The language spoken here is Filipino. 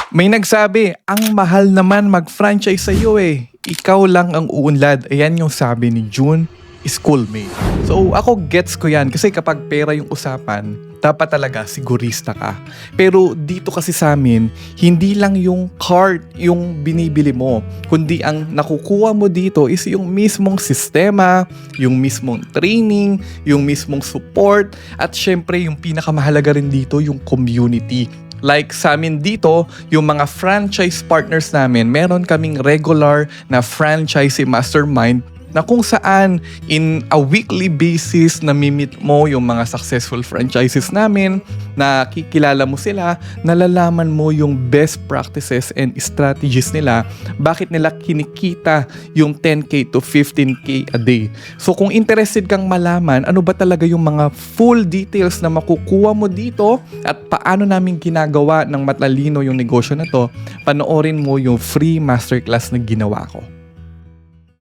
May nagsabi, ang mahal naman mag-franchise sa iyo eh. Ikaw lang ang uunlad. Ayan yung sabi ni June, schoolmate. So ako gets ko yan kasi kapag pera yung usapan, dapat talaga sigurista ka. Pero dito kasi sa amin, hindi lang yung cart yung binibili mo, kundi ang nakukuha mo dito is yung mismong sistema, yung mismong training, yung mismong support, at syempre yung pinakamahalaga rin dito yung community. Like sa amin dito, yung mga franchise partners namin, meron kaming regular na franchisee mastermind na kung saan in a weekly basis namimit mo yung mga successful franchises namin, nakikilala mo sila, nalalaman mo yung best practices and strategies nila, bakit nila kinikita yung 10K to 15K a day. So kung interested kang malaman ano ba talaga yung mga full details na makukuha mo dito at paano namin ginagawa ng matalino yung negosyo na to, panoorin mo yung free masterclass na ginawa ko.